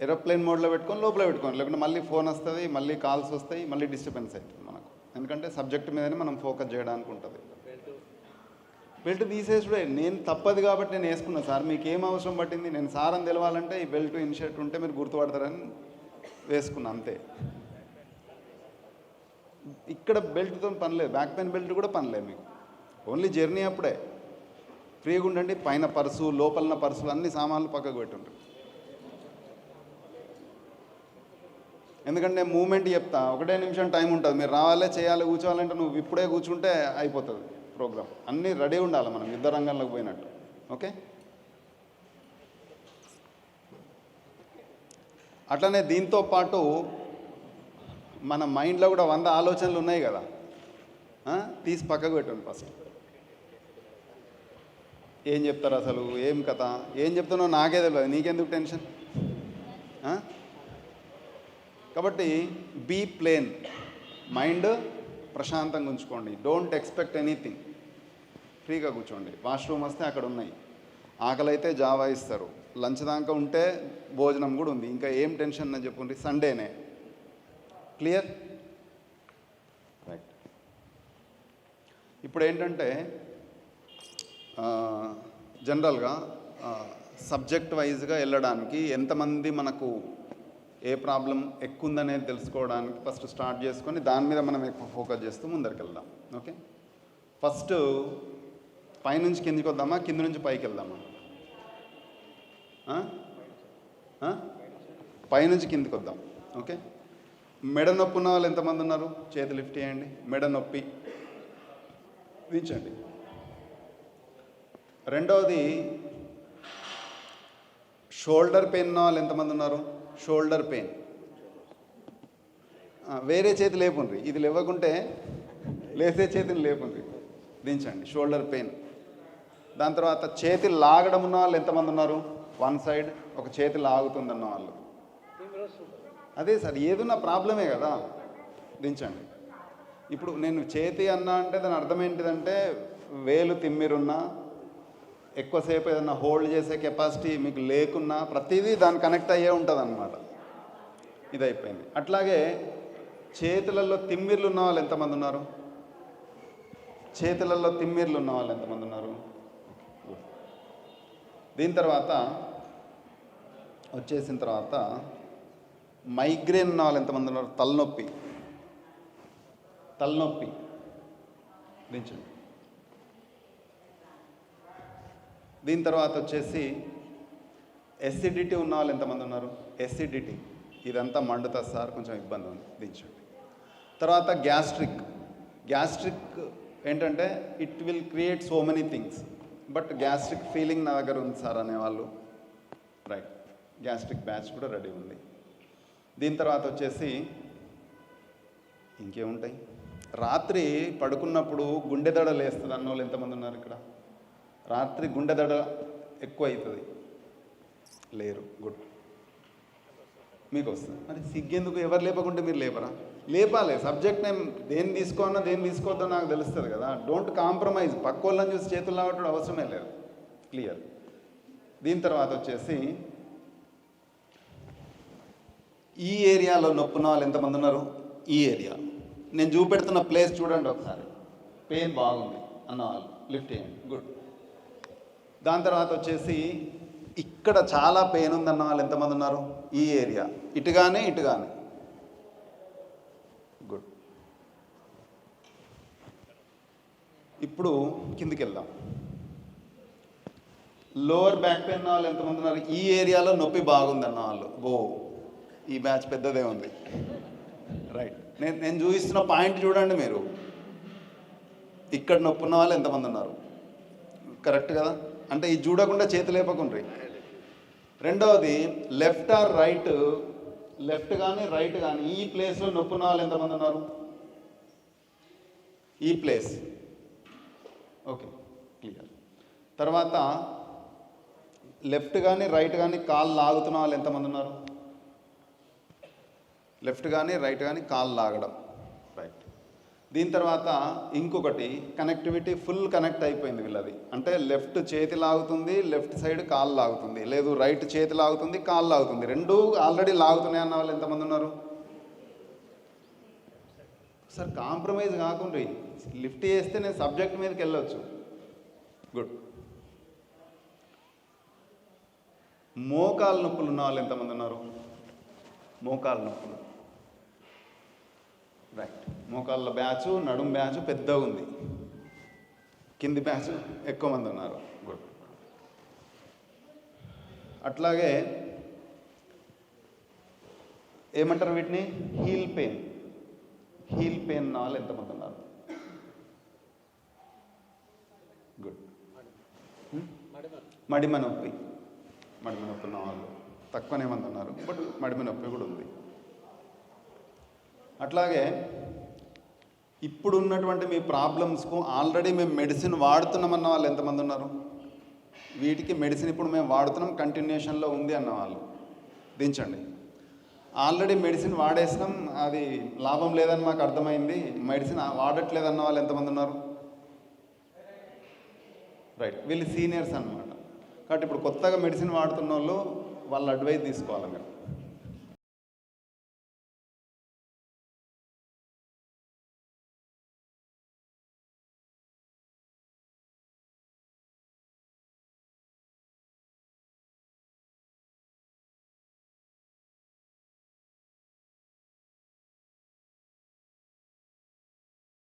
Aeroplane మోడ్లో పెట్టుకొని లోపల పెట్టుకోండి, లేకుంటే మళ్ళీ ఫోన్ వస్తుంది, మళ్ళీ కాల్స్ వస్తాయి, మళ్ళీ డిస్టర్బెన్స్ అవుతుంది మనకు. ఎందుకంటే సబ్జెక్ట్ మీదనే మనం ఫోకస్ చేయడానికి ఉంటుంది. బెల్ట్ తీసేసుడే నేను తప్పదు కాబట్టి నేను వేసుకున్నాను సార్. మీకు ఏం అవసరం పట్టింది? నేను సార్ అని తెలవాలంటే ఈ బెల్ట్ ఇన్షర్ట్ ఉంటే మీరు గుర్తుపడతారని వేసుకున్నా అంతే. ఇక్కడ బెల్ట్తో పని లేదు, బ్యాక్ పెయిన్ బెల్ట్ కూడా పని లేదు మీకు. ఓన్లీ జర్నీ అప్పుడే ఫ్రీగా ఉండండి. పైన పర్సు, లోపలన పర్సులు, అన్ని సామాన్లు పక్కకు పెట్టుంటారు. ఎందుకంటే మూమెంట్ చెప్తా, 1 నిమిషం టైం ఉంటుంది, మీరు రావాలే చేయాలి కూర్చోవాలంటే నువ్వు ఇప్పుడే కూర్చుంటే అయిపోతుంది ప్రోగ్రామ్. అన్నీ రెడీ ఉండాలి మనం యుద్ధ రంగంలోకి పోయినట్టు. ఓకే, అట్లనే దీంతో పాటు మన మైండ్లో కూడా 100 ఆలోచనలు ఉన్నాయి కదా, తీసి పక్కకు పెట్టండి. ఫస్ట్ ఏం చెప్తారు అసలు, ఏం కథ, ఏం చెప్తున్నావు నాకే తెలియదు, నీకెందుకు టెన్షన్? కాబట్టి బీ ప్లేన్, మైండ్ ప్రశాంతంగా ఉంచుకోండి. డోంట్ ఎక్స్పెక్ట్ ఎనీథింగ్, ఫ్రీగా కూర్చోండి. వాష్రూమ్ వస్తే అక్కడ ఉన్నాయి, ఆకలి అయితే జావా ఇస్తారు, లంచ్ దాకా ఉంటే భోజనం కూడా ఉంది. ఇంకా ఏం టెన్షన్ అని చెప్పుండి, సండేనే. క్లియర్? రైట్. ఇప్పుడు ఏంటంటే జనరల్గా సబ్జెక్ట్ వైజ్గా వెళ్ళడానికి ఎంతమంది మనకు ఏ ప్రాబ్లం ఎక్కువ ఉందనేది తెలుసుకోవడానికి ఫస్ట్ స్టార్ట్ చేసుకొని దాని మీద మనం ఎక్కువ ఫోకస్ చేస్తూ ముందరికి వెళ్దాం. ఓకే, ఫస్ట్ పైనుంచి కిందికి వద్దామా, కింద నుంచి పైకి వెళ్దామా? పైనుంచి కిందికి వద్దాం. ఓకే, మెడ నొప్పి ఉన్న వాళ్ళు ఎంతమంది ఉన్నారు? చేతులు లిఫ్ట్ చేయండి. మెడ నొప్పి దించండి. రెండవది షోల్డర్ పెయిన్ ఉన్న వాళ్ళు ఎంతమంది ఉన్నారు? Shoulder pain. వేరే చేతి లేపుండ్రి, ఇది లేవకుంటే లేసే చేతిని లేపుండ్రి, దించండి. Shoulder pain. దాని తర్వాత చేతి లాగడం ఉన్న వాళ్ళు ఎంతమంది ఉన్నారు? 1 సైడ్ ఒక చేతి లాగుతుందన్న వాళ్ళు. అదే సార్, ఏదున్న ప్రాబ్లమే కదా, దించండి. ఇప్పుడు నేను చేతి అన్నా అంటే దాని అర్థం ఏంటిదంటే వేలు తిమ్మిరున్నా, ఎక్కువసేపు ఏదన్నా హోల్డ్ చేసే కెపాసిటీ మీకు లేకున్నా ప్రతిదీ దాన్ని కనెక్ట్ అయ్యే ఉంటుంది అన్నమాట. ఇది అయిపోయింది. అట్లాగే చేతులలో తిమ్మిర్లు ఉన్న వాళ్ళు ఎంతమంది ఉన్నారు? చేతులలో తిమ్మిర్లు ఉన్న వాళ్ళు ఎంతమంది ఉన్నారు? దీని తర్వాత వచ్చేసిన తర్వాత మైగ్రేన్ ఉన్న వాళ్ళు ఎంతమంది ఉన్నారు? తలనొప్పి. తలనొప్పి దించండి. దీని తర్వాత వచ్చేసి ఎసిడిటీ ఉన్న వాళ్ళు ఎంతమంది ఉన్నారు? ఎసిడిటీ, ఇదంతా మండుతుంది సార్, కొంచెం ఇబ్బంది ఉంది, దించండి. తర్వాత గ్యాస్ట్రిక్. గ్యాస్ట్రిక్ ఏంటంటే it will create so many things, but gastric feeling నా దగ్గర ఉంది సార్ అనేవాళ్ళు, రైట్, గ్యాస్ట్రిక్ బ్యాచ్ కూడా రెడీ ఉంది. దీని తర్వాత వచ్చేసి ఇంకేముంటాయి? రాత్రి పడుకున్నప్పుడు గుండె దడ లేస్తుంది అన్న వాళ్ళు ఎంతమంది ఉన్నారు ఇక్కడ? రాత్రి గుండె దడ ఎక్కువ అవుతుంది, లేరు, గుడ్, మీకు వస్తుంది. మరి సిగ్గెందుకు? ఎవరు లేపకుంటే మీరు లేపరా? లేపాలి. సబ్జెక్ట్ నేమ్ దేన్ని తీసుకోవాలన్నా దేన్ని తీసుకోవద్దో నాకు తెలుస్తుంది కదా. Don't compromise. పక్క వాళ్ళని చూసి చేతులు లావటం అవసరమే లేదు. క్లియర్. దీని తర్వాత వచ్చేసి ఈ ఏరియాలో నొప్పున వాళ్ళు ఎంతమంది ఉన్నారు? ఈ ఏరియా నేను చూపెడుతున్న ప్లేస్ చూడండి ఒకసారి. పెయిన్ బాగుంది అన్న వాళ్ళు లిఫ్ట్ చేయండి, గుడ్. దాని తర్వాత వచ్చేసి ఇక్కడ చాలా పెయిన్ ఉందన్న వాళ్ళు ఎంతమంది ఉన్నారు? ఈ ఏరియా, ఇటుగానే ఇటుగానే, గుడ్. ఇప్పుడు కిందికి వెళ్దాం. లోవర్ బ్యాక్ పెయిన్ వాళ్ళు ఎంతమంది ఉన్నారు? ఈ ఏరియాలో నొప్పి బాగుందన్న వాళ్ళు. ఈ బ్యాచ్ పెద్దదే ఉంది, రైట్. నేను చూపిస్తున్న పాయింట్ చూడండి మీరు. ఇక్కడ నొప్పి ఉన్న వాళ్ళు ఎంతమంది ఉన్నారు? కరెక్ట్ కదా? అంటే ఇది చూడకుండా చేతి లేపకుండ్రి. రెండవది లెఫ్ట్ ఆర్ రైట్, లెఫ్ట్ కానీ రైట్ కానీ ఈ ప్లేస్లో నొప్పి ఉన్న వాళ్ళు ఎంతమంది ఉన్నారు? ఈ ప్లేస్, ఓకే, క్లియర్. తర్వాత లెఫ్ట్ కానీ రైట్ కానీ కాళ్ళు లాగుతున్న వాళ్ళు ఎంతమంది ఉన్నారు? లెఫ్ట్ కానీ రైట్ కానీ కాళ్ళు లాగడం, రైట్. దీని తర్వాత ఇంకొకటి కనెక్టివిటీ ఫుల్ కనెక్ట్ అయిపోయింది వీళ్ళది. అంటే లెఫ్ట్ చేతి లాగుతుంది, లెఫ్ట్ సైడ్ కాలు లాగుతుంది, లేదు రైట్ చేతి లాగుతుంది, కాలు లాగుతుంది, రెండూ ఆల్రెడీ లాగుతున్నాయి అన్న వాళ్ళు ఎంతమంది ఉన్నారు? సార్ కాంప్రమైజ్ కాకుండా లిఫ్ట్ చేస్తే నేను సబ్జెక్ట్ మీదకి వెళ్ళొచ్చు. గుడ్. మోకాలు నొప్పులు ఉన్న వాళ్ళు ఎంతమంది ఉన్నారు? మోకాలు నొప్పులు, రైట్. మోకాళ్ళ బ్యాచ్, నడుం బ్యాచ్ పెద్దగా ఉంది, కింది బ్యాచ్ ఎక్కువ మంది ఉన్నారు. గుడ్. అట్లాగే ఏమంటారు వీటిని? Heel pain. హీల్ పెయిన్ ఉన్న వాళ్ళు ఎంతమంది ఉన్నారు? గుడ్. మడిమ నొప్పి. మడిమ నొప్పి ఉన్న వాళ్ళు తక్కువనే మంది ఉన్నారు, బట్ మడిమ నొప్పి కూడా ఉంది. అట్లాగే ఇప్పుడు ఉన్నటువంటి మీ ప్రాబ్లమ్స్కు ఆల్రెడీ మేము మెడిసిన్ వాడుతున్నామన్న వాళ్ళు ఎంతమంది ఉన్నారు? వీటికి మెడిసిన్ ఇప్పుడు మేము వాడుతున్నాం, కంటిన్యూషన్లో ఉంది అన్న వాళ్ళు దించండి. ఆల్రెడీ మెడిసిన్ వాడేసినాం, అది లాభం లేదని మాకు అర్థమైంది, మెడిసిన్ వాడట్లేదన్న వాళ్ళు ఎంతమంది ఉన్నారు? రైట్. వీళ్ళు సీనియర్స్ అన్నమాట. కాబట్టి ఇప్పుడు కొత్తగా మెడిసిన్ వాడుతున్న వాళ్ళు వాళ్ళ అడ్వైస్ తీసుకోవాలి మీరు.